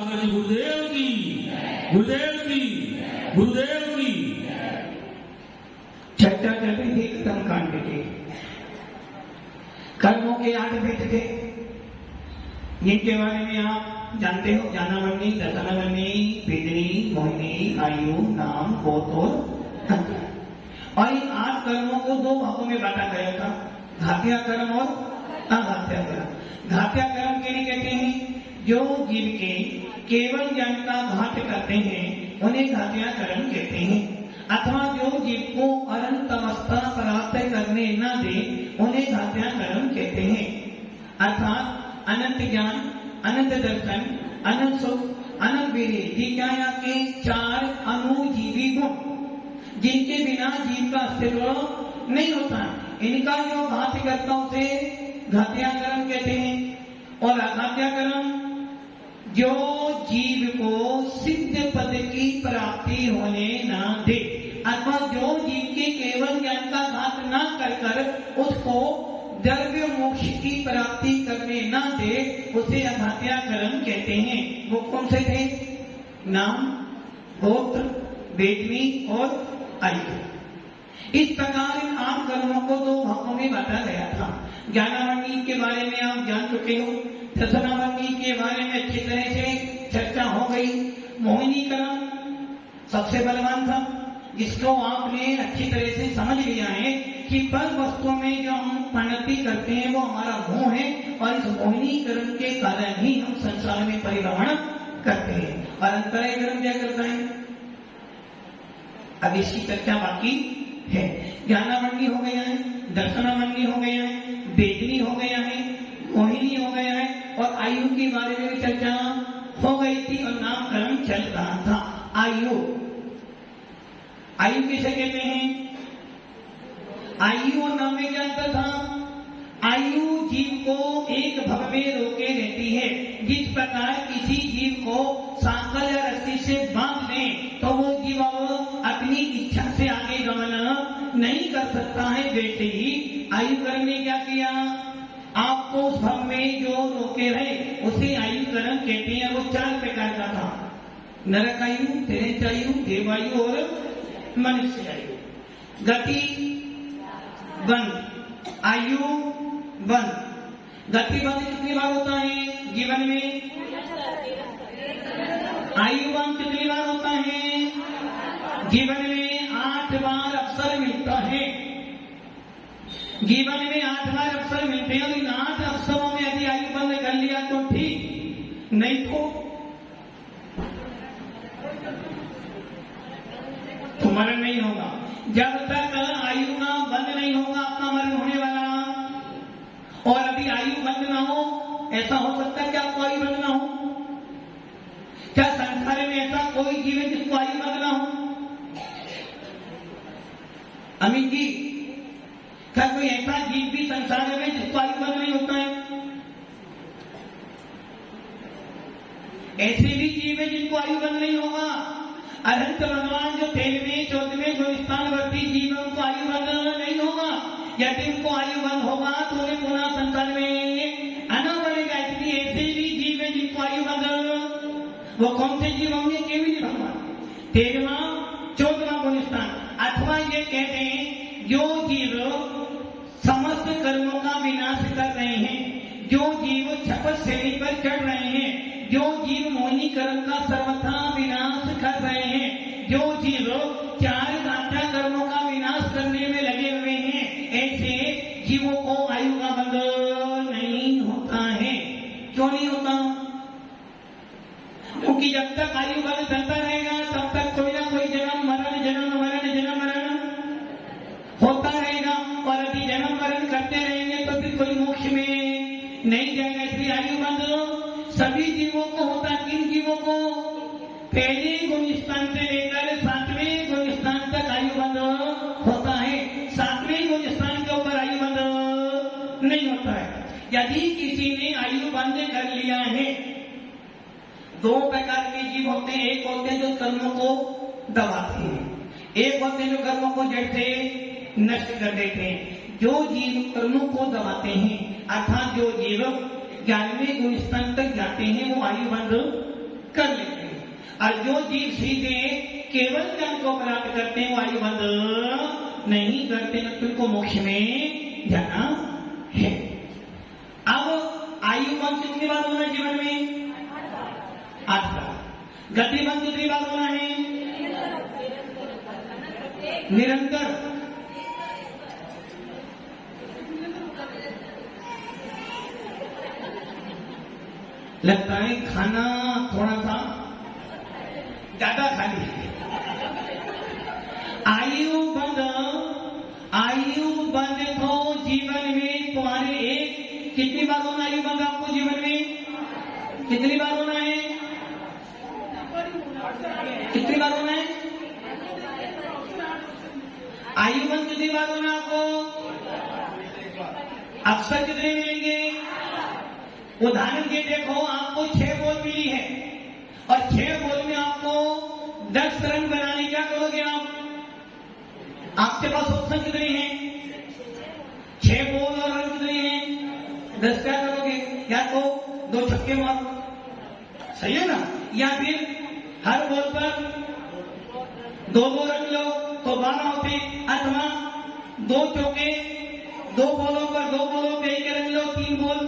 गुरुदेव की, गुरुदेव की, गुरुदेव की। चर्चा कर रही थी कर्मकांड की। कर्मों के 8 भेद थे, जिनके बारे में आप जानते हो। ज्ञानावनी, दर्शनावनी, वेदनी, मोहिनी, आयु, नाम, बोध और अंतर। और इन 8 कर्मों को 2 भागों में बांटा गया था, घात्या कर्म और अघात्या कर्म। घात्या कर्म किन्हें कहते हैं? जो जीव के केवल ज्ञान का घात करते हैं उन्हें घात्या कर्म कहते हैं। अथवा जो जीव को अनंत अवस्था प्राप्त करने न दे उन्हें घात्या कर्म कहते हैं। अर्थात अनंत ज्ञान, अनंत दर्शन, अनंत सुख, अनंत वीर्य, जिज्ञासा के 4 अनुजीवी गुण, जिनके बिना जीव का अस्तित्व नहीं होता, इनका जो घात करता उसे घात्या कर्म कहते हैं। और अघात्या कर्म जो जीव को सिद्ध पद की प्राप्ति होने न दे, अथवा जो जीव के केवल ज्ञान का घात न कर उसको द्रव्य मोक्ष की प्राप्ति करने न दे, उसे अघात्या कर्म कहते हैं। वो कौन से थे? नाम, गोत्र, वेदनी और आयु। इस प्रकार इन 8 कर्मों को 2 भागों में बांटा गया था। ज्ञानावनी के बारे में आप जान चुके हो, दर्शनावनी के बारे में अच्छी तरह से चर्चा हो गई। मोहिनी कर्म सबसे बलवान था, जिसको आपने अच्छी तरह से समझ लिया है कि पर वस्तुओं में जो हम परिणति करते हैं वो हमारा मोह है, और इस मोहिनी कर्म के कारण ही हम संसार में परिभ्रमण करते हैं। और अंतराय कर्म क्या करता है, अब इसकी चर्चा बाकी है। ज्ञानावनी हो गया है, दर्शनावनी हो गया है, वेदनी हो गया है, मोहिनी हो गया है, और आयु के बारे में भी चर्चा हो गई थी और नामकरण चल रहा था। आयु, आयु किसे कहते हैं? आयु और नाम में क्या अंतर था? आयु जीव को एक भव में रोके रहती है। जिस प्रकार किसी जीव को सांकल या रस्सी से बांध दें तो वो जीव अपनी इच्छा से आगे गमन नहीं कर सकता है, वैसे ही आयु कर्म ने क्या किया? आपको उस भव में जो रोके रहे उसे आयु कर्म कहते हैं। वो 4 प्रकार का था, नरक आयु, तेज आयु, देवायु और मनुष्य आयु। गति बंद, आयु बंद। गति बंद कितनी बार होता है जीवन में? आयु बंद कितनी बार होता है जीवन में? 8 बार अवसर मिलता है। जीवन में 8 बार अवसर मिलते हैं, और इन 8 अवसरों में यदि आयु बंद कर लिया तो ठीक, नहीं तो मरण नहीं होगा। जब तक आयु का बंद नहीं होगा आपका मरण होने वाला। और अभी आयु बंद ना हो, ऐसा हो सकता है कि आपको आयु बंद ना हो? क्या संसार में ऐसा कोई जीव है जिसको आयु बंद ना हो? अमित जी, क्या कोई ऐसा जीव भी संसार में जिसको आयु बंद नहीं होता है? ऐसे भी जीव है जिनको आयु बंद नहीं होगा। अनंत भगवान जो 13वें 14वें गुणस्थानवर्ती जीव है उनको आयु बंद नहीं होगा। यदि उनको आयु बंद होगा तो उन्हें पुनः संसार में आना पड़ेगा। इसलिए ऐसे भी जीव है जिनको आयु बंद, वो कौन से जीव होंगे? केवल भगवान 13वां 14वां गुणस्थान। अथवा ये कहते हैं जो जीव समस्त कर्मों का विनाश कर रहे हैं, जो जीव छपत श्रेणी पर चढ़ रहे हैं, जो जीव मोहिनी कर्म का सर्वथा विनाश कर रहे हैं, जो जीव 4 घात्या कर्मों का विनाश करने में लगे हुए हैं, ऐसे जीवों को आयु का बंध नहीं होता है। क्यों नहीं होता? क्योंकि जब तक आयु बंध चलता रहेगा तब तक कोई ना कोई जन्म मरण, जन्म मरण, जन्म मरण होता रहेगा। और यदि जन्म मरण करते रहेंगे तो फिर कोई मोक्ष में नहीं जाएगा। इसलिए आयु बंध सभी जीवों को होता है। किन जीवों को? पहले गुणस्थान से लेकर 7वें गुणस्थान तक आयु बंध होता है। 7वें गुणस्थान के ऊपर आयु बंध नहीं होता है। यदि किसी ने आयु बंद कर लिया है, 2 प्रकार के जीव होते हैं। एक होते हैं जो कर्मों को दबाते हैं, एक होते हैं जो कर्मों को जड़ से नष्ट कर देते हैं। जो जीव कर्मों को दबाते हैं, अर्थात जो जीव 11वें गुणस्थान तक जाते हैं, वो आयु बंद कर और जो जीव सीधे केवल ज्ञान को प्राप्त करते हैं वो आयु बंद नहीं करते, तुमको मोक्ष में जाना है। अब आयु बंद कितनी बार होना है जीवन में? 8 बार। गति बंद कितनी बार होना है? निरंतर। लगता है खाना थोड़ा सा ज्यादा खा लिया। आयु बंद तो जीवन में तुम्हारे एक कितनी बार होना आयु बंद आपको जीवन में? कितनी बार होना है? कितनी बार होना है? आयु बंद कितनी बार होना आपको? अक्सर कितने मिलेंगे? उदाहरण के देखो, आपको 6 बॉल मिली है और 6 बॉल में आपको 10 रन बनाने, क्या करोगे आप? आपके पास ऑप्शन कितने हैं? 6 बॉल और रन कितने हैं? 10। क्या करोगे? या तो 2 छक्के मारो, सही है ना, या फिर हर बॉल पर 2 रन लो तो 12 होते, अथवा 2 चौके, 2 बॉलों पर 2 बॉलों पे 1 रन लो, 3 बॉल।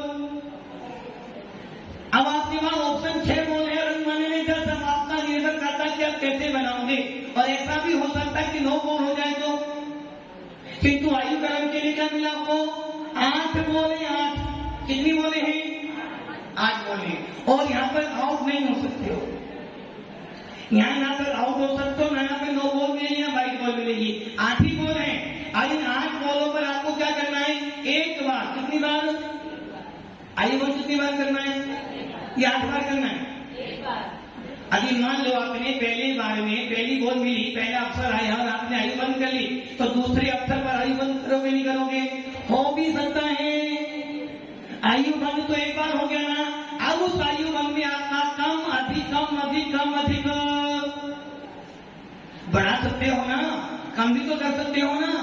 अब आपके पास ऑप्शन 6 बॉल है, रन बनाने में 10। अब आपका निर्भर करता है कि आप कैसे बनाओगे, और ऐसा भी हो सकता है कि 9 बॉल हो जाए तो। किंतु आयु कर्म के लिए क्या मिला आपको? 8 बॉल है। 8 कितनी बॉले हैं? 8 बॉल है। और यहाँ पर आउट नहीं हो सकते हो, यहाँ पर आउट हो सकते हो, यहाँ पे 9 बॉल मिलेगी या 22 बॉल मिलेगी, 8 ही बॉल है। और इन 8 बॉलों पर आपको क्या करना है? एक बार। कितनी बार? आयु बंद कितनी बार करना है? ये 8 बार करना है। अभी मान लो आपने पहली बार में पहली बॉल मिली, पहला अवसर आया और आपने आयु बंद कर ली, तो दूसरे अवसर पर आयु बंद करोगे नहीं करोगे? हो भी सकता है। आयु बंद तो एक बार हो गया ना, अब उस आयु बंद में आपका कम अधिक कम अधिक कम अधिक बढ़ा सकते हो ना, कम भी तो कर सकते हो ना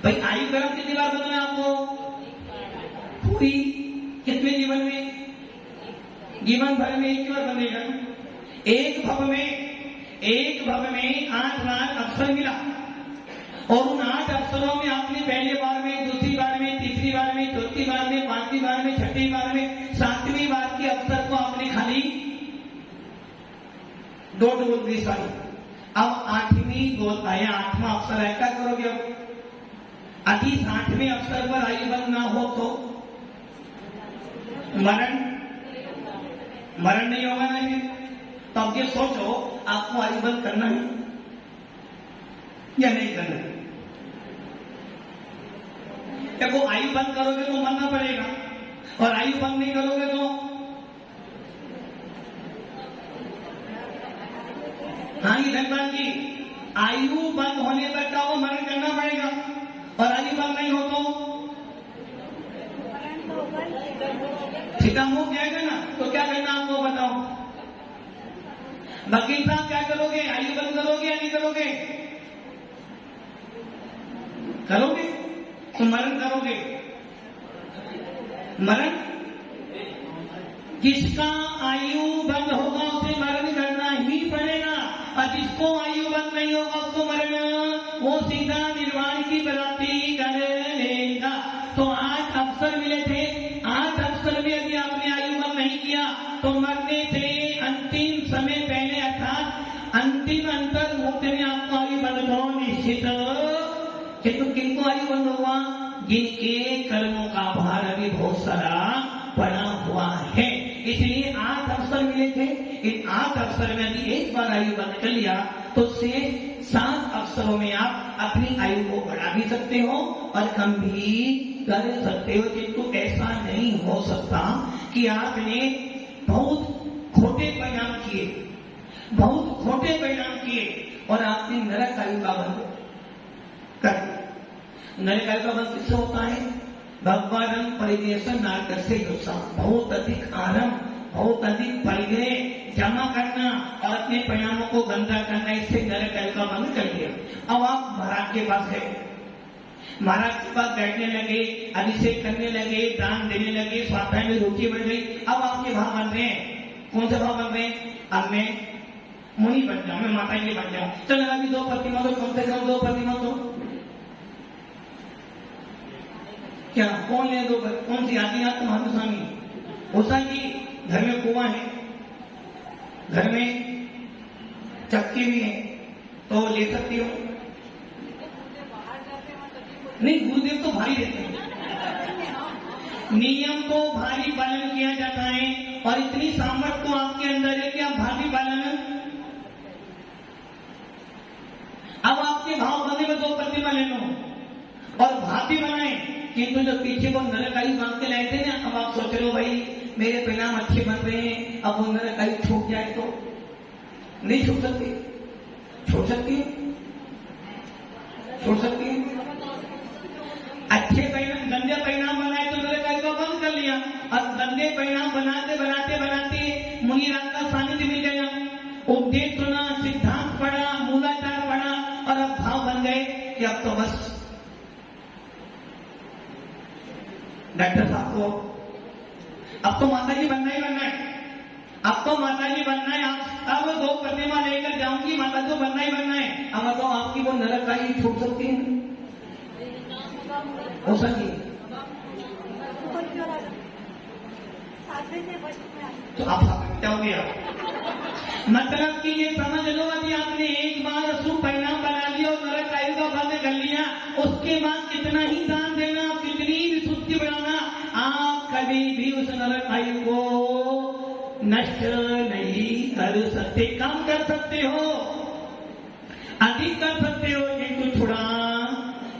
भाई। आयु कर्म कितनी बार बदलना है आपको? पूरी कितने जीवन में? जीवन भर में एक बार बनेगा। एक भव में 8 बार अवसर मिला, और उन 8 अवसरों में आपने पहले बार में, दूसरी बार में, तीसरी बार में, चौथी बार में, 5वीं बार में, 6वीं बार में, 7वीं बार के अवसर को आपने खाली 2 बॉल दी सारी। अब 8वीं बॉल आया, 8वां अवसर है, क्या करोगे अब? अति 8वें अवसर पर आयु बंद ना हो तो मरण नहीं होगा ना। तो अब ये सोचो, आपको आयु बंद करना है या नहीं करना है? देखो, आयु बंद करोगे तो मरना पड़ेगा, और आयु बंद नहीं करोगे तो हाँ जी धनपाल जी, आयु बंद होने पर क्या वो मरण करना पड़ेगा, और आयु बंद नहीं हो तो खत्म हो जाएगा ना। तो क्या करना आपको बताओ? वकील साहब क्या करोगे? आयु बंद करोगे या नहीं करोगे? करोगे तो मरण करोगे। मरण, जिसका आयु बंद होगा उसे मरण करना ही पड़ेगा, और जिसको आयु बंद नहीं होगा उसको मरण, वो सीधा निर्वाण की प्राप्ति कर लेगा। तो 8 अवसर मिले थे, 8 अवसर में यदि आपने आयु बंद नहीं किया तो मरने से अंतिम समय पहले, अर्थात अंतिम अंतर मुक्ति में आपको आयु बंद हो निश्चित। किंतु किनको आयु बंद हुआ? जिनके कर्मों का भार अभी बहुत सारा पड़ा हुआ है। इसलिए 8 अवसर मिले थे, इन 8 अवसर में यदि एक बार आयु बंद कर लिया तो से 7 अवसरों में आप अपनी आयु को बढ़ा भी सकते हो और कम भी कर सकते हो। किंतु ऐसा नहीं हो सकता कि आपने बहुत खोटे परिणाम किए और आपने नरक आयु का बंद कर दिया। नरक आयु का बंद किससे होता है? भगवान परिवेशन नाटक से बहुत अधिक आरंभ, बहुत अधिक परिग्रह जमा करना और अपने परिणामों को गंदा करना, इससे नरक आयु का बंद कर दिया। अब आप महाराज के पास है, महाराज के पास बैठने लगे, अभिषेक करने लगे, दान देने लगे, स्वाध्याय में रुचि बढ़ गई। अब आपके भाव बन रहे हैं, कौन सा भाव बन रहे हैं? अब मैं मुनि बन जाऊं, मैं माता जी बन जाऊं। चलो अभी 2 प्रतिमा दो, कम से कम 2 प्रतिमा दो। क्या कौन ले 2? कौन सी आदि आप तुम्हारे स्वामी? उषा जी घर में कुआं है, घर में चक्की भी है, तो ले सकती हो। नहीं, गुरुदेव तो भारी रहते हैं, नियम को भारी पालन किया जाता है और इतनी सामर्थ्य तो आपके अंदर है कि आप भारी पालन। अब आपके भाव बने में 2 प्रतिमा ले लो और भाभी बनाए, किंतु जो पीछे को नरकाई मांग के लाए थे ना, अब आप सोच रहे हो भाई मेरे परिणाम अच्छे बन रहे हैं, अब वो नरकाई छूट जाए तो नहीं छूट सकती। छूट सकती है, छूट सकती है। अच्छे परिणाम, गंदे परिणाम बनाए तो नरकाई को बंद कर लिया, और गंदे परिणाम बनाते बनाते बनाते मुनि राम का सानिध्य मिल गया, उपदेश सुना, सिद्धांत पढ़ा, मूलाचार पढ़ा, और अब भाव बन गए कि अब तो बस डॉक्टर साहब को अब तो माता जी बनना ही बनना है, अब तो माता जी बनना है। अब 2 प्रतिमा लेकर जाऊंगी, माता तो बनना ही बनना है। अब तो आपकी वो नरकाई छूट सकती है हो सकी तो आप क्या हो गया? मतलब कि ये समझ लो, अभी आपने एक बार अशुभ परिणाम बना लिया और नरकाई का बंद कर लिया, उसके बाद कितना ही दान देना, कितनी भी शुद्धि बढ़ाना, आप कभी भी उस नरकाई को नष्ट नहीं कर सकते। कम कर सकते हो, अधिक कर सकते हो, किंतु थोड़ा।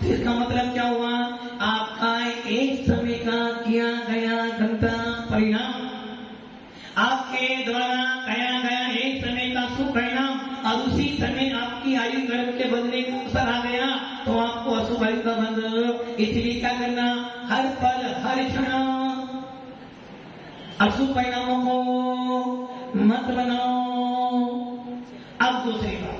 इसका मतलब क्या हुआ? आपका एक समय का किया गया गंदा परिणाम, आपके द्वारा किया गया एक समय का सुपरिणाम, और उसी समय आपकी आयु गर्भ के बदले का अवसर आ गया, तो आपको अशुभ आयु का बंध। इसलिए क्या करना? हर पल हर क्षण अशुभ परिणामों को मत बनाओ। अब दूसरी बात,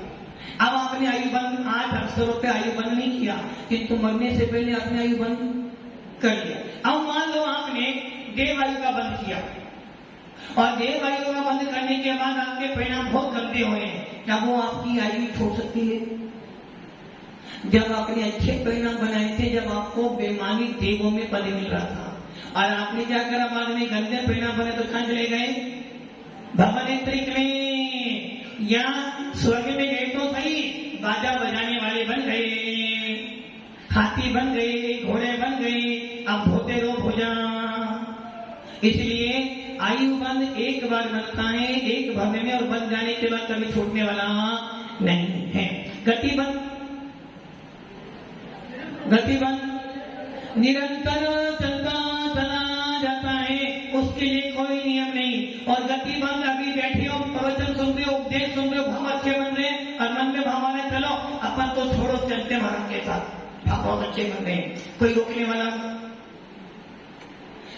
अब आपने आयु बंद, आज अवसरों पे आयु बंद नहीं किया, किंतु मरने से पहले आपने आयु बंद कर लिया। अब मान लो आपने देव आयु का बंद किया, और देव आयु का बंद करने के बाद आपके परिणाम बहुत गंदे हुए हैं, क्या वो आपकी आयु छोड़ सकती है? जब आपने अच्छे परिणाम बनाए थे, जब आपको बेमानी देवों में पद मिल रहा था, और आपने क्या करा? बाद में गंदे परिणाम बने तो कहां चले गए? भवनेत्रिक में या स्वर्ग में गए तो सही, बाजा बजाने वाले बन गए, हाथी बन गए, घोड़े बन गए, अब होते रहो भुजा। इसलिए आयु बंद एक बार बनता है, एक भव्य में, और बन जाने के बाद कभी छूटने वाला नहीं है। गतिबंध, गतिबंध निरंतर चलता चला जाता है, उसके लिए कोई नियम नहीं। और गतिबंध अभी बैठे हो, प्रवचन सुन रहे हो, उपदेश सुन रहे हो, भाव अच्छे बन रहे हैं, और मन में भाव आ रहे, चलो अपन तो छोड़ो, चलते महाराज के साथ, भाव बहुत अच्छे बन रहे हैं, कोई रोकने वाला।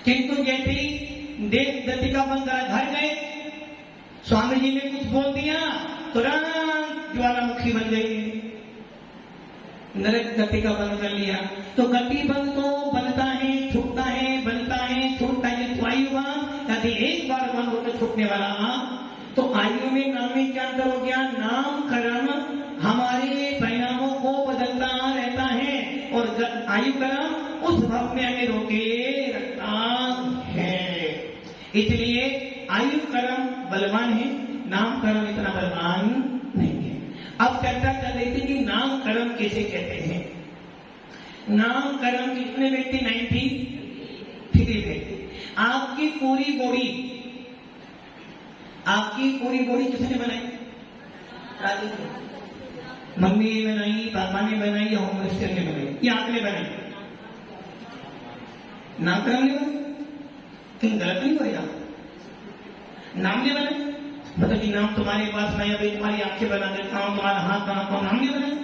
किंतु जैसे ही देव गति का बंद करा, घर गए, स्वामी जी ने कुछ बोल दिया, तुरंत ज्वालामुखी बन गई, नरक गति का बंद कर लिया। तो गति बंद तो बनता है, छूटता है, बनता है, छूटता है। तो आयु बंद यदि एक बार बंद हो तो छूटने वाला, तो आयु में नाम में क्या अंतर हो गया? नाम कर्म हमारे परिणामों को बदलता रहता है, और आयु कर्म उस भाव में हमें रोके रखता है। इसलिए आयु कर्म बलवान है, नाम कर्म इतना बलवान नहीं है। अब चर्चा कर रही थी कि नाम कर्म किसे कहते हैं। नाम कर्म कितने व्यक्ति? 93 व्यक्ति। आपकी पूरी बॉडी, आपकी पूरी बॉडी किसने बनाई? मम्मी ने बनाई, पापा ने बनाई, या होम मिनिस्टर ने बनाई, या आपने बनाई? नामकरण ने बनाई, कहीं गलत नहीं होगा? नाम ने बनाई, मतलब कि नाम तुम्हारे पास नहीं, अभी तुम्हारी आंखें बना देता हूं, तुम्हारा हाथ बनाता हूं, नाम ने बनाया?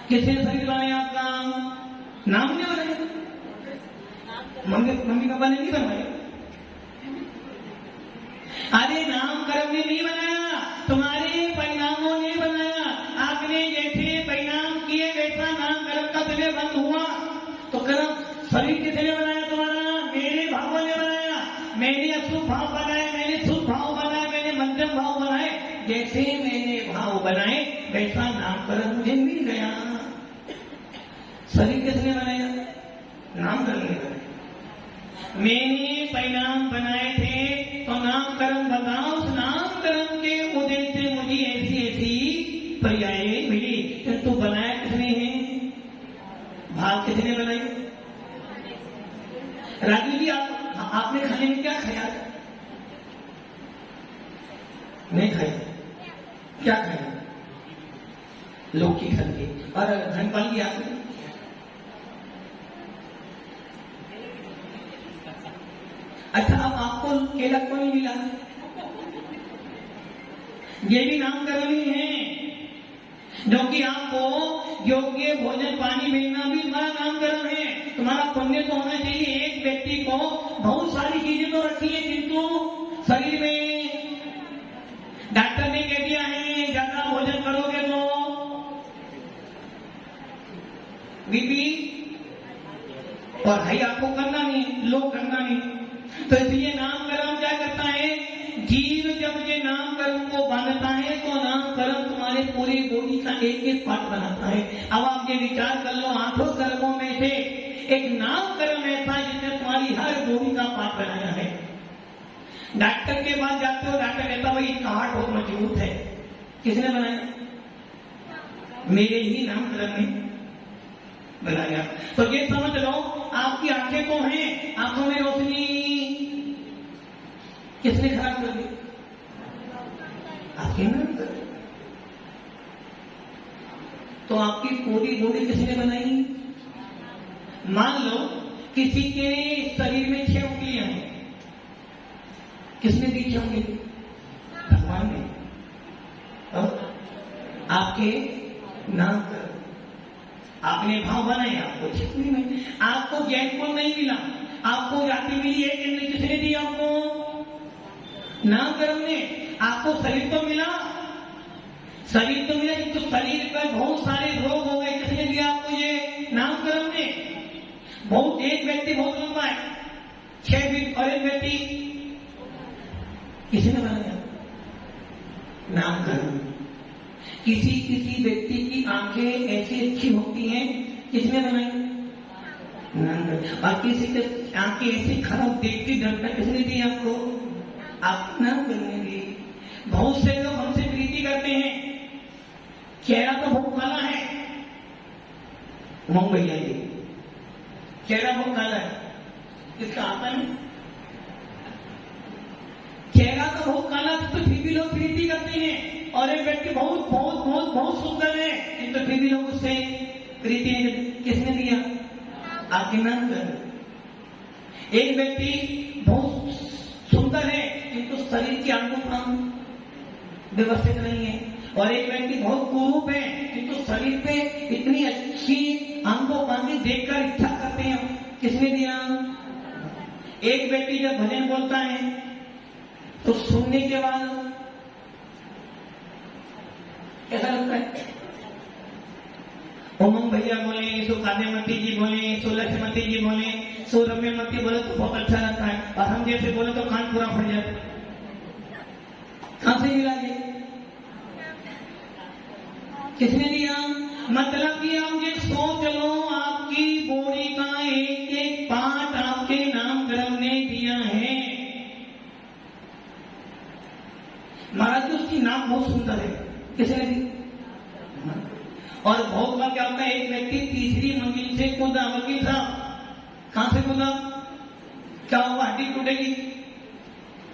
किसने शरीर बनाया आपका? नाम ने बनाया? मम्मी पापा ने नहीं बनाया? अरे नाम कर्म ने नहीं बनाया, तुम्हारे परिणामों ने बनाया। आपने जैसे परिणाम किए वैसा नाम कर्म का तुम्हें बंद हुआ, तो कर्म शरीर किसने बनाया? तुम्हारा मेरे भावों ने बनाया। मैंने अशुभ भाव बनाया, मैंने शुभ भाव बनाया, मैंने जैसे मैंने भाव बनाए वैसा नामकरण मुझे मिल गया। शरीर किसने बनाया? नामकरण ने बनाया। मैंने परिणाम बनाए थे तो नामकरण बताओ, उस नामकरण के उदय से मुझे ऐसी ऐसी पर्याय मिली। किंतु बनाया किसने है? भाव किसने बनाई? राजू जी आपने खाने में क्या खाया? नहीं खाया। क्या खाया? लौकी सब्जी। और धनपाल जी आपने? अच्छा, अब आपको केला क्यों नहीं मिला? ये भी नामकरण ही है, जो कि आपको योग्य भोजन पानी मिलना भी तुम्हारा नामकरण है। तुम्हारा पुण्य तो होना चाहिए। एक व्यक्ति को बहुत सारी चीजें तो रखी है, किंतु शरीर में डॉक्टर ने कह दिया है ज्यादा भोजन करोगे तो बीपी और हाई आपको करना नहीं, लो करना नहीं। तो इसलिए नामकरण क्या करता है? जीव जब ये नामकरण को बांधता है तो नामकरण तुम्हारे पूरी बॉडी का एक एक पार्ट बनाता है। अब आप ये विचार कर लो, 8 कर्मों में से एक नामकरण ऐसा जिसने तुम्हारी हर बॉडी का पार्ट बनाया है। डॉक्टर के पास जाते हो, डॉक्टर कहता भाई इसका हार्ट बहुत मजबूत है। किसने बनाया? मेरे ही नामकरण ने बनाया। तो ये समझ लो, आपकी आंखें तो हैं, आंखों में रोशनी किसने खराब कर दी? आपके नामकरण। तो आपकी पूरी बॉडी किसने बनाई? मान लो किसी के शरीर में 6 उंगलियां हैं, किसने दी 6 उंगली? भगवान ने। और आपके नामकरण, आपने भाव बनाया, आपको छिपनी में, आपको ज्ञान को नहीं मिला, आपको जाति मिली है कि नहीं? किसने दी आपको? नामकरण ने। आपको शरीर तो मिला, शरीर तो मिला, तो शरीर पर बहुत सारे रोग हो गए। किसने दिया आपको? ये नामकरण ने। बहुत, एक व्यक्ति बहुत लंबा है, 6 फीट, और एक व्यक्ति किसने बनाया? नामकरण। किसी व्यक्ति की आंखें ऐसी अच्छी होती हैं, किसने बनाई? नामकरण। और किसी की आंखें ऐसी खराब देखती डरता, किसने दी आपको? आप नामकरण ने दी। बहुत से लोग हमसे प्रीति करते हैं, चेहरा तो बहुत काला है, मोम भैया जी चेहरा बहुत काला है, इसका आता नहीं। चेहरा तो बहुत काला तो फिर भी लोग प्रीति करते हैं। और एक व्यक्ति बहुत बहुत बहुत बहुत सुंदर है, किंतु फिर भी लोग उससे प्रीति नहीं। किसने दिया? आपके नामकरण। एक व्यक्ति बहुत सुंदर है, किंतु शरीर की अंगों व्यवस्थित नहीं है। और एक व्यक्ति बहुत कुरूप है, किंतु शरीर पे इतनी अच्छी अंगों पांगी देखकर इच्छा करते हैं। किसने दिया? एक व्यक्ति जब भजन बोलता है तो सुनने के बाद कैसा लगता है? उमंग भैया बोले, सो काद्यमती जी बोले, सो लक्ष्मती जी बोले, सो रम्यमती बोले तो बहुत अच्छा लगता है। और हम जैसे बोले तो कान पूरा फट जाता है। कहां से मिला ये? किसने दिया? मतलब कि आप ये सोच लो, आपकी बॉडी का एक एक पार्ट आपके नामकरण ने दिया है। महाराज उसकी नाम बहुत सुंदर है, किसने दी? और बहुत बार क्या होता है, एक व्यक्ति तीसरी मंजिल से कूदा, वकील साहब कहां से कूदा? क्या हुआ? हड्डी टूटेगी,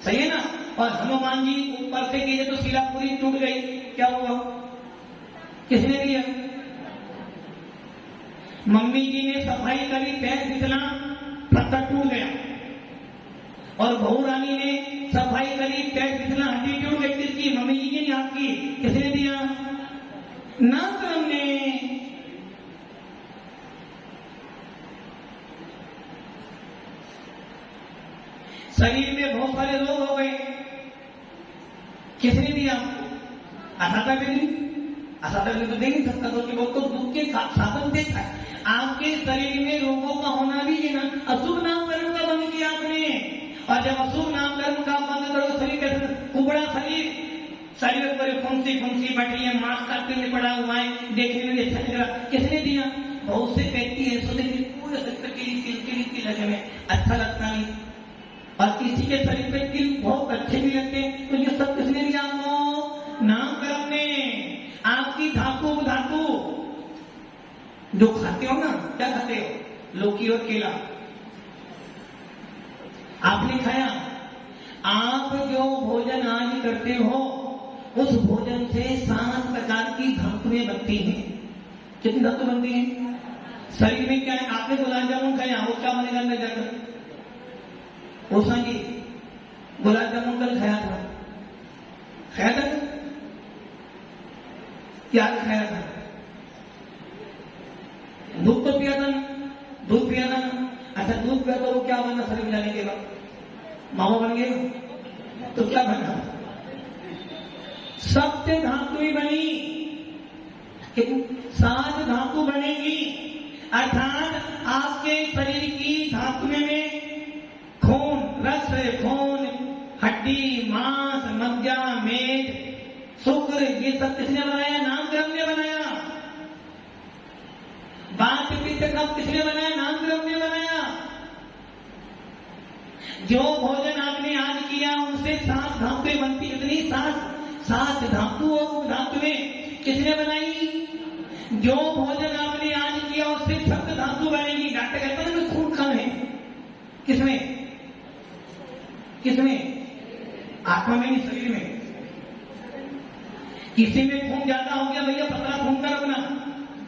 सही है ना? और हनुमान जी ऊपर से गिरे तो शिला पूरी टूट गई, क्या हुआ? किसने दिया? मम्मी जी ने सफाई करी, पैर फिसला, पत्थर टूट गया। और बहू रानी ने सफाई करी, पैर फिसला, हड्डी टूट गई। किसकी? मम्मी जी ने, आपकी। किसने दिया? नामकरण ने। शरीर में बहुत सारे रोग हो गए, किसने दिया? असाधा भी तो दे नहीं सकता, क्योंकि वो तो दुख के साधन देता है। आपके शरीर में रोगों का होना भी है ना, अशुभ नामकरण का बंद किया आपने। और जब अशुभ नामकरण का बंद करो, शरीर कैसे? कुबड़ा शरीर, शरीर पर फुंसी फुंसी बैठी है, मांस का पिंड पड़ा हुआ है, देखने में भी अच्छा लग रहा। किसने दिया? बहुत से व्यक्ति ऐसे देखिए पूरे शरीर तिल लगे हुए, अच्छा लगता नहीं, और किसी के शरीर पे तिल बहुत अच्छे भी लगते हैं। तो ये सब किसने दिया आपको? नाम कर्म ने। आपकी धातु जो खाते हो ना, क्या खाते हो? लौकी और केला आपने खाया। आप जो भोजन आज करते हो उस भोजन से 7 प्रकार की धातुएं बनती हैं। कितनी धातु बनती हैं? शरीर में क्या है? आपने गुलाब जामुन खाया, वो क्या बनेगा अंदर जाकर? ओसा जी गुलाब जामुन कल खाया था, क्या खाया था? दूध तो पिया था ना? दूध पिया था ना? अच्छा दूध पिया तो वो क्या बना शरीर में जाने के बाद? मामा बन गए। तो क्या बना? सप्त धातु बनी, 7 धातु बनेगी। अर्थात आपके शरीर की धातुएं में खून, रस, खून, हड्डी, मांस, मज्जा, मेद, शुक्र, ये सब किसने बनाया? नाम कर्म ने बनाया। बात पित्त कब किसने बनाया? नाम कर्म ने बनाया। जो भोजन आपने आज किया उनसे 7 धातुएं बनती। कितनी? 7 धातुएं किसने बनाई? जो भोजन आपने आज किया उससे 7 धातु बनेगी। डॉक्टर कहता है ना खून कम है, किसमें? आत्मा में नहीं, शरीर में। किसी में खून ज्यादा हो गया, भैया पतला खून का रखना,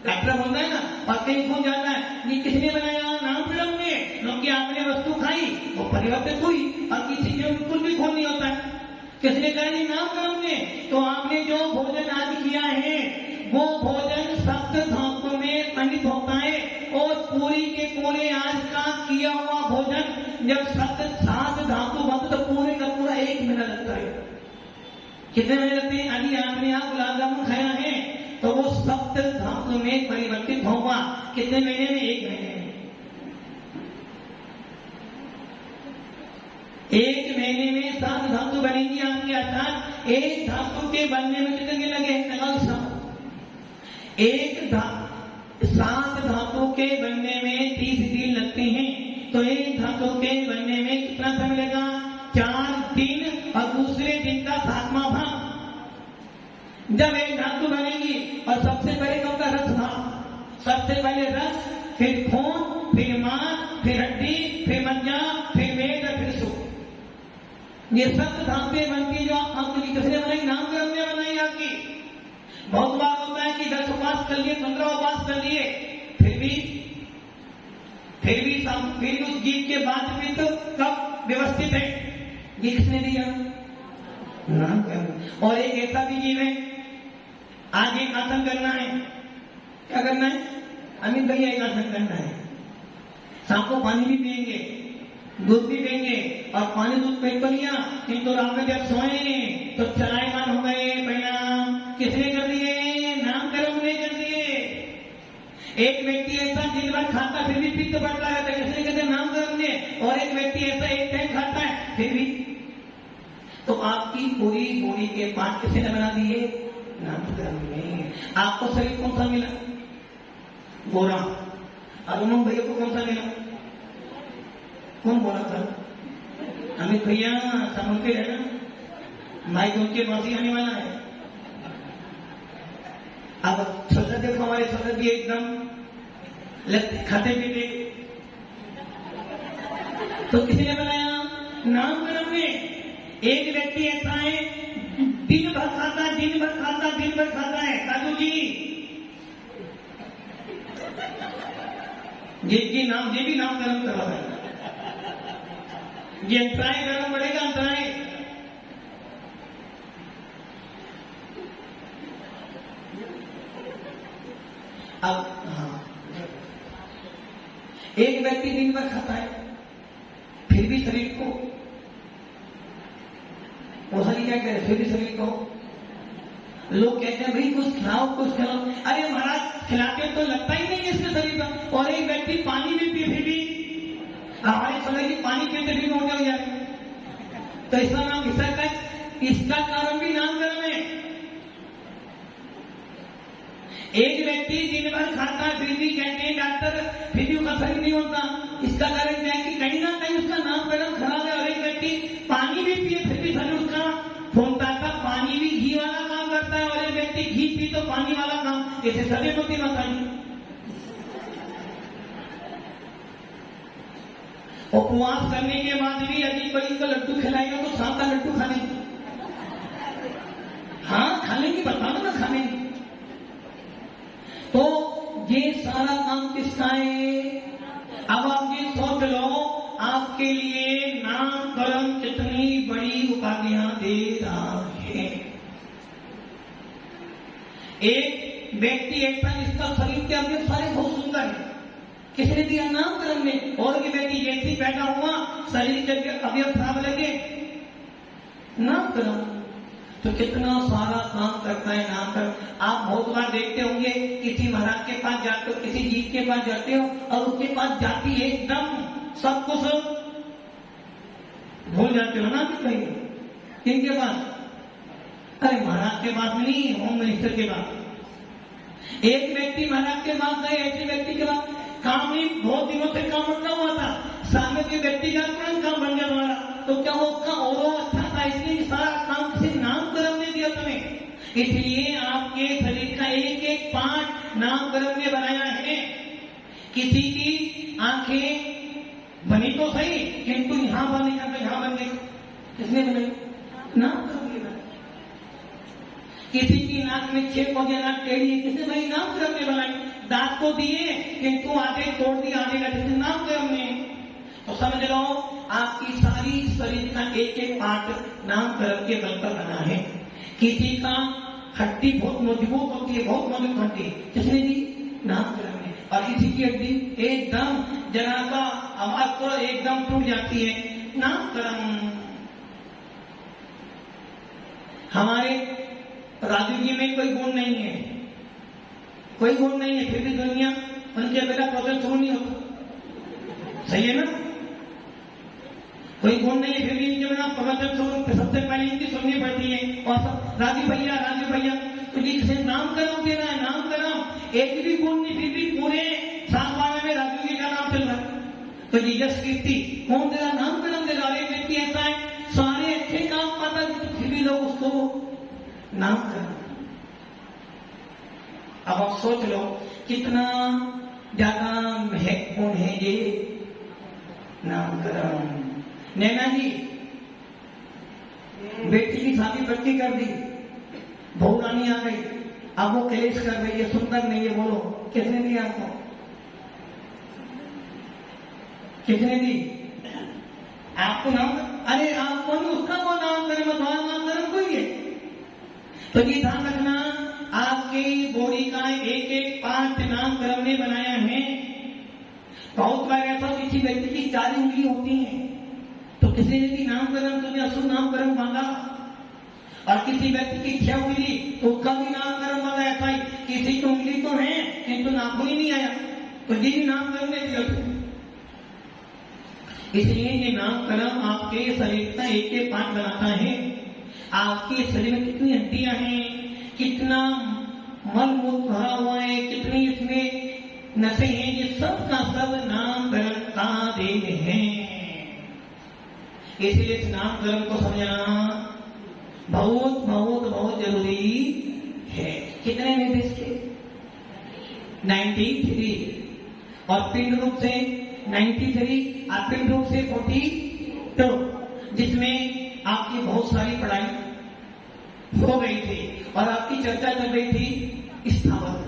डॉक्टर बोलता है ना, और कहीं खून ज्यादा है। ये किसने बनाया? नाम कर्म ने। क्योंकि आपने वस्तु खाई वो परिवर्तित हुई, और किसी में बिल्कुल भी खून नहीं होता है। किसने कहा? ये नाम कर्म ने। तो आपने जो भोजन आज किया है वो भोजन 7 धातु में खंडित होता है, और पूरी के पूरे आज का किया हुआ भोजन जब 7 धातु बनते तो पूरे का पूरा 1 महीना लगता है। कितने महीने लगते हैं? अभी आपने यहाँ गुलाब जामुन खाया है तो वो 7 धातु में परिवर्तित होगा। कितने महीने में? 1 महीने में। 1 महीने में 7 धातु बनेगी आपके। अर्थात एक धातु के बनने में कितने दिन लगे? 7 धातु के बनने में 30 दिन लगते हैं। तो एक धातु के बनने में कितना समय लगा? 4 दिन, और दूसरे दिन का 7वां भाग। जब एक धातु बनेगी, और सबसे पहले कौन का? रस था। सबसे पहले रस, फिर खून, फिर मांस, फिर हड्डी, फिर मज्जा, फिर मेद, फिर शुक्र। ये 7 धातुएं बनती जो आपकी किसने बनाई? नाम कर्म ने बनाई आपकी। बहुत बार होता है कि 10 उपास कर लिए, 15 उपास कर लिए, फिर भी उस जीव के बाद में तो कब व्यवस्थित है? ये किसने दिया? नाम कर्म। और एक ऐसा भी जीव है, आज एक आसन करना है। क्या करना है? अमित भैया एक आसन करना है। शाम को पानी भी पिएंगे, दूध भी पिएंगे, और पानी दूध पेट कर लिया, किंतु रात में जब सोए तो चलायमान हो गए। परिणाम किसने कर दिए? नाम कर्म ने कर दिए। एक व्यक्ति ऐसा दिन भर खाता फिर भी पित्त बढ़ता रहता है, किसने कहते? नाम कर्म ने। और एक व्यक्ति ऐसा एक टाइम खाता है फिर भी। तो आपकी पूरी बॉडी के पार्ट किसने बना दिए? नाम कर्म ने। आपको शरीर कौन सा मिला? गोरा। और उमंग भैया को कौन सा मिला? कौन बोला था? अमित भैया समझ के है ना, माइक उनके पास ही आने वाला है। अब छोटा देखो, हमारे छोटा भी एकदम खाते पीते। तो किसने बनाया? नाम कर्म ने। एक व्यक्ति ऐसा है दिन भर खाता है। काजू जी ये भी नाम कर्म कर रहा है। ये अंतराय कर्म बढ़ेगा, अंतराय। अब एक व्यक्ति दिन भर खाता है फिर भी शरीर को क्या करे? फिर भी शरीर को लोग कहते हैं भाई कुछ खिलाओ। अरे महाराज खिलाते तो लगता ही नहीं है इसके शरीर का। और एक व्यक्ति पानी भी पी फिर भी हमारे समय की पानी पीते भी मोटे हो जाते। तो इसका नाम हिस्सा का इसका कारण भी नामकरण है। एक व्यक्ति दिन भर खाता है फिर भी कहते हैं डॉक्टर फिर भी उसका शरीर नहीं होता, इसका कारण क्या है कि कहीं ना कहीं उसका नामकरण खराब है। और एक व्यक्ति पानी भी पिए फिर भी शरीर उसका फूलता था, पानी भी घी वाला काम करता है, और एक व्यक्ति घी पी तो पानी वाला काम, ऐसे शरीर होती बताइए। उपवास करने के बाद भी यदि कोई को लड्डू खिलाएगा तो 7 का लड्डू खा लेंगे। हाँ खा लेंगे, बता दो ना खा लेंगे। तो ये सारा काम किसका है? अब आप ये सोच लो आपके लिए नामकरण कितनी बड़ी उपाधियां दे रहा है। एक व्यक्ति ऐसा जिसका शरीर के अवयव सारे बहुत सुंदर है, किसने दिया? नामकरण में। और के व्यक्ति जैसे ही पैदा हुआ शरीर के अवयव खराब लगे, नामकरण। तो कितना सारा काम करता है नामकरण। आप बहुत बार देखते होंगे किसी महाराज के पास जाते हो, किसी जीत के पास जाते हो और उसके पास जाती है एकदम सब कुछ भूल जाते हो ना। कहीं किनके पास? अरे महाराज के पास नहीं, होम मिनिस्टर के पास। एक व्यक्ति महाराज के पास गए, ऐसे व्यक्ति के पास काम नहीं, बहुत दिनों से काम अटका हुआ था, सामने के व्यक्ति का तुरंत काम बन गया हमारा। तो क्या वो उसका और अच्छा था, इसलिए सारा काम किसी नामकरण ने दिया तुम्हें। इसलिए आपके शरीर का एक एक पार्ट नामकरण ने बनाया है। किसी की आंखें बनी तो सही किंतु यहां बने का तो यहां बन गई, किसने बनाई? नामकरण ने बनाई। किसी की नाक में छेद हो गया, नाक टेढ़ी है, किसने बनाई? नामकरण ने बनाई। दांत को दिए किंतु आधे तोड़ दिए, आधे का किसने? नामकरण ने। तो समझ लो आपकी सारी शरीर का एक एक पार्ट नामकरण के बल पर बना है। किसी का हड्डी बहुत मजबूत होती है, बहुत मजबूत हड्डी, किसने दी? नामकरण ने। और किसी की हड्डी एकदम जरा सा आवाज तो एकदम टूट जाती है, नामकरण। हमारे राजू जी में कोई गुण नहीं है, कोई गुण नहीं है, फिर भी दुनिया उनके बेटा प्रदर्शन शुरू नहीं होता। सही है ना? कोई गुण नहीं है फिर भी इनके बिना प्रवचन शुरू सबसे पहले इनकी सुननी पड़ती है। और सब राजू भैया तो जी किसे नाम करो दे रहा है, नाम करो, एक भी गुण नहीं फिर भी पूरे सात में राजू जी का नाम चल रहा है। तो जीसस कीर्ति कौन दे रहा? नामकरण दे रहा है। एक व्यक्ति ऐसा है सारे अच्छे काम पाता है तो फिर भी लोग उसको नामकरण। अब आप सोच लो कितना ज्यादा महत्वपूर्ण है ये नामकरण। नैना जी बेटी की शादी पक्की कर दी, बहू रानी आ गई, अब वो क्लेश कर रही है, सुंदर नहीं है, बोलो किसने दी आपको? किसने दी आपको? नाम अरे आपको नहीं, उसका वो नाम करे, तुम्हारा नाम करे कोई है। तो ये ध्यान रखना आपकी बॉडी का एक एक पार्ट नामकरण ने बनाया है। बहुत बार ऐसा किसी व्यक्ति की 4 उंगली होती है तो किसी ने भी नामकरण तुमने अशुभ नामकरण मांगा, और किसी व्यक्ति की 6 उंगली तो उसका भी नामकरण मांगा। ऐसा ही किसी की उंगली तो है किंतु नाखून ही नहीं आया तो ये भी नामकरण ने दिया। इसलिए ये नामकरण आपके शरीर का एक एक पार्ट बनाता है। आपके शरीर में कितनी हड्डियां हैं, कितना मल मूत्र भरा हुआ है, कितनी इसमें नसें हैं, ये सब का सब नामकरण का देन है। इसलिए इस नामकरण को समझना बहुत बहुत बहुत जरूरी है। कितने में इसके 93 और पिंड रूप से 93 और पिंड रूप से 42, जिसमें आपकी बहुत सारी पढ़ाई हो गई थी और आपकी चर्चा चल रही थी स्थावर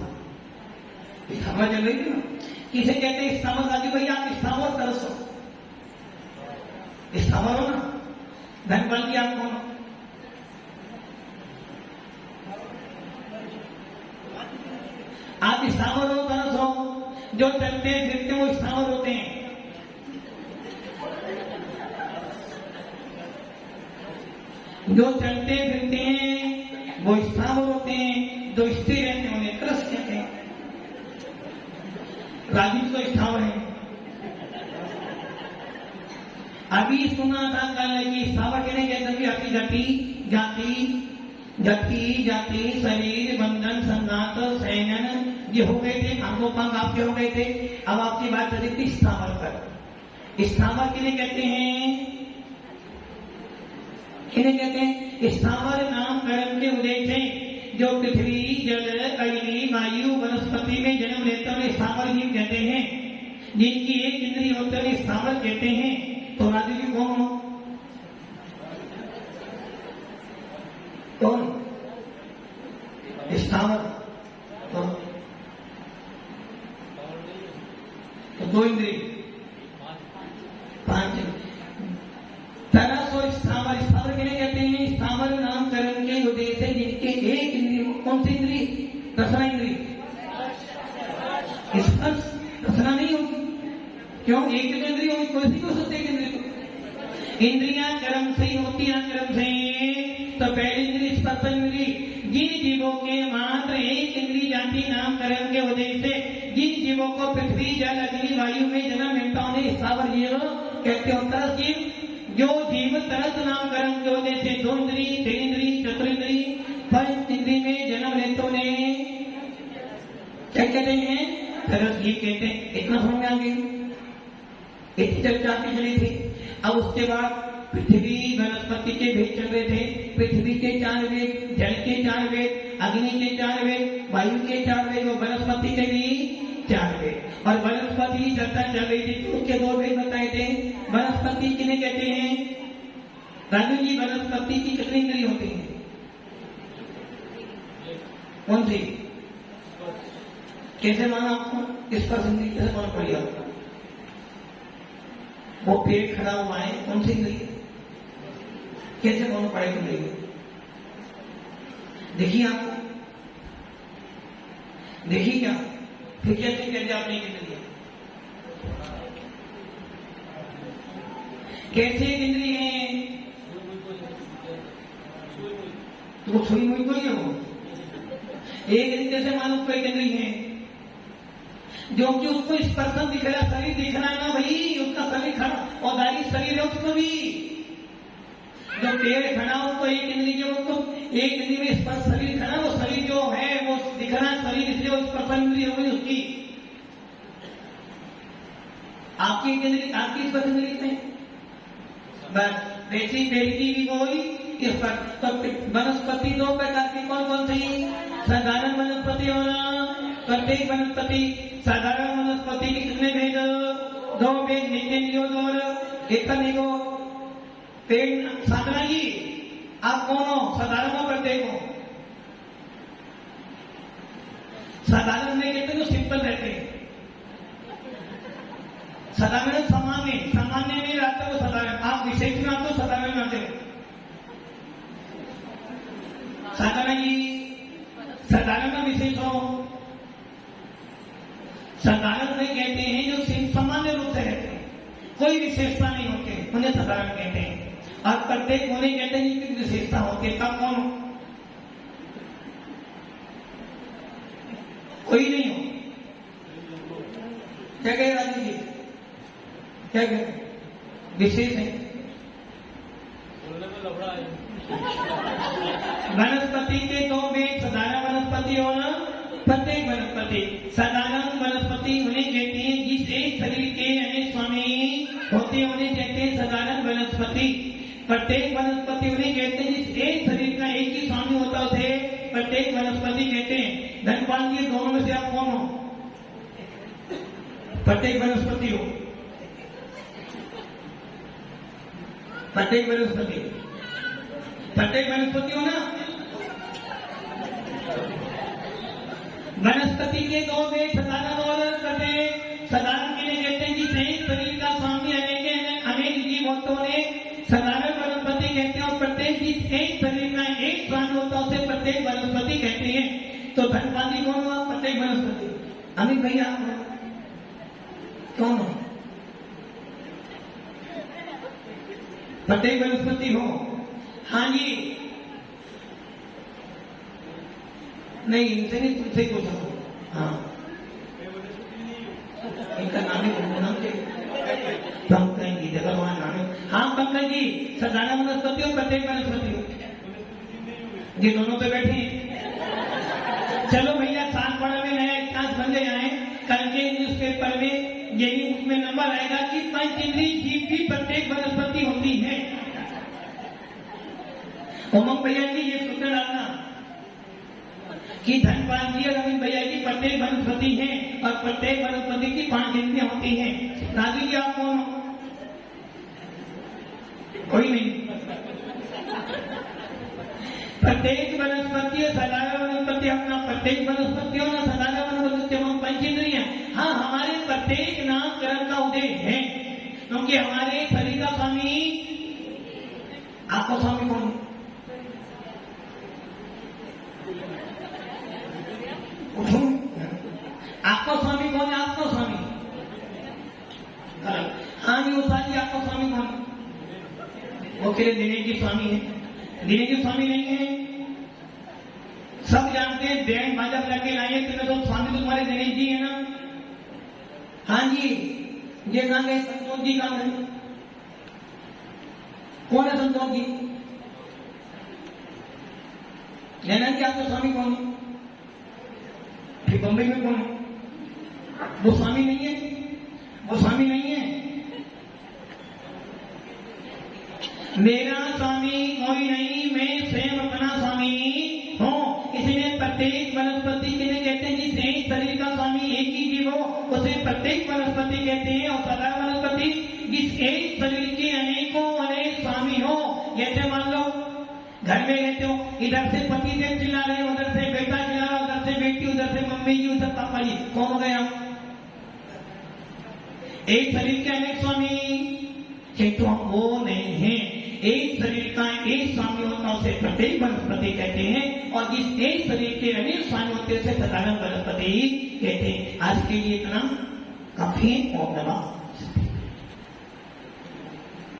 चल रही थी ना। किसे कहते हैं स्थावर? राजू भैया आप स्थावर तरसो, स्थावर हो ना, धनपाल की आप कौन? आप स्थावर हो, तरस हो, जो चलते फिरते वो स्थावर होते हैं। जो चलते फिरते हैं वो स्थावर होते हैं, जो स्थिर रहते हैं उन्हें तरस कहते हैं। राजू तो स्थावर है। अभी सुना था कल कि स्थावर कहने कहते हंसी जाती जाति, जति, जाति, शरीर, बंधन, संघात, सैनन, ये हो गए थे अंगोपांग आपके हो गए थे। अब आपकी बात चली थी स्थावर पर। स्थावर किन्हें कहते हैं? किन्हें कहते हैं? स्थावर नाम कर्म के उदय से जो पृथ्वी, जल, अग्नि, वायु, वनस्पति में जन्म लेते हैं स्थावर जीव कहते हैं। जिनकी एक इंद्रिय होते हैं स्थावर कहते हैं। तो राजू जी कौन हो? कौन? स्थावर। तो दो इंद्रिय, पांच। तरस और स्थावर, स्थावर किन्हें कहते हैं? स्थावर नाम कर्म के उदय से जिनके एक इंद्रिय, कौन सी इंद्रिय? रसना इंद्रिय। स्पर्श रसना नहीं होगी, क्यों? एक इंद्रिय होगी, कोई सी हो सकती है इंद्रिय। इंद्रियां कर्म से ही होती है, कर्म से। तो पहली इंद्रिय स्पर्श इंद्रिय। जिन जीवों के मात्र एक इंद्रिय जाति नाम कर्म के उदय से जिन जीवों को पृथ्वी, जल, अग्नि, वायु में जन्म मिलता उन्हें स्थावर जीव कहते हो। तरस जीव, जो जीव तरस नाम कर्म के उदय से दो इंद्रिय, तीन इंद्रिय, चतुर्ंद्रिय, पंच इंद्रिय में जन्म लेते उन्हें क्या कहते हैं? तरस जीव कहते हैं। इतना समझ में आ गया? इतनी चर्चा की चली थी। अब उसके बाद पृथ्वी, वनस्पति के भेद चल रहे थे। पृथ्वी के 4 वेद, जल के 4 वेद, अग्नि के 4 वेद, वायु के 4 वेद और वनस्पति के भी 4 वेद। और वनस्पति चर्चा चल रही थी तो उसके 2 वेद बताए थे। वनस्पति किन्हें कहते हैं? राजू जी, वनस्पति की कितनी इंद्रिय होती है? कौन सी? कैसे माना आपको? इस पर इंद्रिय कैसे मालूम पड़ी आपको? वो पेड़ खड़ा हुआ है, कौन सी इंद्रिय? कैसे मालूम पड़ेगा इंद्रिय? देखिए आपको, देखिए क्या? फिर कैसे कहते आपने इंद्रिय? कैसे इंद्रिय है? तो सुई मुई कोई हो एक इंद्रिय से मालूम कोई इंद्रिय है? जो कि उसको स्पर्शन दिख रहा, शरीर दिख रहा है ना भाई, उसका शरीर खड़ा और दारी शरीर है उसको भी। जो पेड़ खड़ा हो तो एक इंद्रिय, उसको एक इंद्रिय में स्पर्श शरीर खड़ा, वो शरीर जो है वो दिख रहा है शरीर, इसलिए वो स्पर्श इंद्रिय हो गई उसकी। आपकी इंद्रिय, आपकी स्पर्श इंद्रिय में बस वैसी पेड़ की भी कोई इस पर। तो वनस्पति 2 प्रकार की कौन कौन सी? साधारण वनस्पति और प्रत्येक वनस्पति। साधारण वनस्पति के कितने भेद? 2 भेद, नित्य निरोध और एक निगो। पेड़ साधना जी, आप कौन हो? साधारण हो प्रत्येक हो? साधारण में कहते हैं तो सिंपल रहते हैं। साधारण सामान्य, सामान्य में रहते हो साधारण। आप विशेष में आते हो, साधारण में आते हो। साधारण जी, साधारण में विशेष हो। साधारण में कहते हैं जो सामान्य रूप से रहते हैं, कोई विशेषता नहीं होते, उन्हें साधारण कहते हैं। और प्रत्येक होने कहते हैं जिनकी विशेषता होती है। तब कौन हो? कोई नहीं हो। क्या कहे राजू जी? क्या कहे? विशेष है। वनस्पति के 2 भेद, साधारण वनस्पति और प्रत्येक वनस्पति। साधारण वनस्पति उन्हें कहते हैं जिस एक शरीर के अनेक स्वामी होते हैं, उन्हें कहते हैं साधारण वनस्पति। प्रत्येक वनस्पति उन्हें कहते हैं जिस एक शरीर का एक ही स्वामी होता है, उसे प्रत्येक वनस्पति कहते हैं। धनपाल जी, दोनों में से आप कौन हो? प्रत्येक वनस्पति हो? प्रत्येक वनस्पति, प्रत्येक वनस्पति हो ना? वनस्पति के 2 भेद, साधारण और प्रत्येक। साधारण के लिए कहते हैं जिस एक शरीर का स्वामी अनेक जीव होते हैं साधारण वनस्पति कहते हैं। और प्रत्येक जिस एक शरीर का एक स्वामी होता है उसे प्रत्येक वनस्पति कहते हैं। तो धनपाल जी कौन हुआ? प्रत्येक वनस्पति। अमित भैया कौन हो? प्रत्येक वनस्पति हो? हाँ जी, नहीं इनसे नहीं, तुमसे ही पूछा। हाँ, इनका नाम ही नाम से पंकज जी, जगह वहां नाम है। हाँ पंकज जी, साधारण वनस्पति हो प्रत्येक वनस्पति हो? ये दोनों तो बैठे हैं। चलो भैया, साल पढ़ा में नया इतिहास बन गया है। कल के न्यूज़पेपर में यही उसमें नंबर आएगा कि पंच इंद्रिय जीव की प्रत्येक वनस्पति होती है। उमंग भैया जी ये सूत्र डालना कि धनपाल जी और अमित भैया की प्रत्येक वनस्पति है और प्रत्येक वनस्पति की 5 इंद्रियां होती हैं। राजू जी आप कौन हो? कोई नहीं। प्रत्येक वनस्पति सदागर वनस्पति अपना प्रत्येक वनस्पति और सदागर वनस्पति हम पंच इंद्रियां। हाँ, हमारे प्रत्येक नामकरण का उदय है, क्योंकि हमारे शरीर का स्वामी आपका स्वामी कौन है? आपका स्वामी कौन है? आपका स्वामी हाँ जी उषा जी, आपका स्वामी कौन है? वो तेरे दिनेश जी स्वामी है। दिनेश जी स्वामी नहीं है, सब जानते हैं। बैंड बाजा लगे लाए तुम्हें तो स्वामी तो तुम्हारे दिनेश जी है ना। हाँ जी, ये कहाँ गए? संतोष जी कहाँ गए? कौन है संतोष जी? लेना कि आपका स्वामी कौन है? फिर बम्बई में कौन है? वो स्वामी नहीं है, वो स्वामी नहीं है। मेरा स्वामी कोई नहीं, मैं स्वयं अपना स्वामी हूँ। इसलिए प्रत्येक वनस्पति किन्हें कहते हैं? जिस एक शरीर का स्वामी एक ही जीव हो उसे प्रत्येक वनस्पति कहते हैं। और सदा वनस्पति जिस एक शरीर के अनेकों अनेक स्वामी हो। जैसे मान लो घर में रहते हो, इधर से पति देव चिल्ला रहे, उधर से बेटा चिल्ला रहा, उधर से बेटी, उधर से मम्मी जी, उधर पापा जी। कौन हो गया? एक शरीर के अनेक स्वामी तो वो नहीं है। एक शरीर का एक स्वामी होता उसे प्रत्येक वनस्पति कहते हैं, और जिस एक शरीर के अनेक स्वामी होते उसे सदानंद वनस्पति कहते हैं। आज के लिए इतना काफी और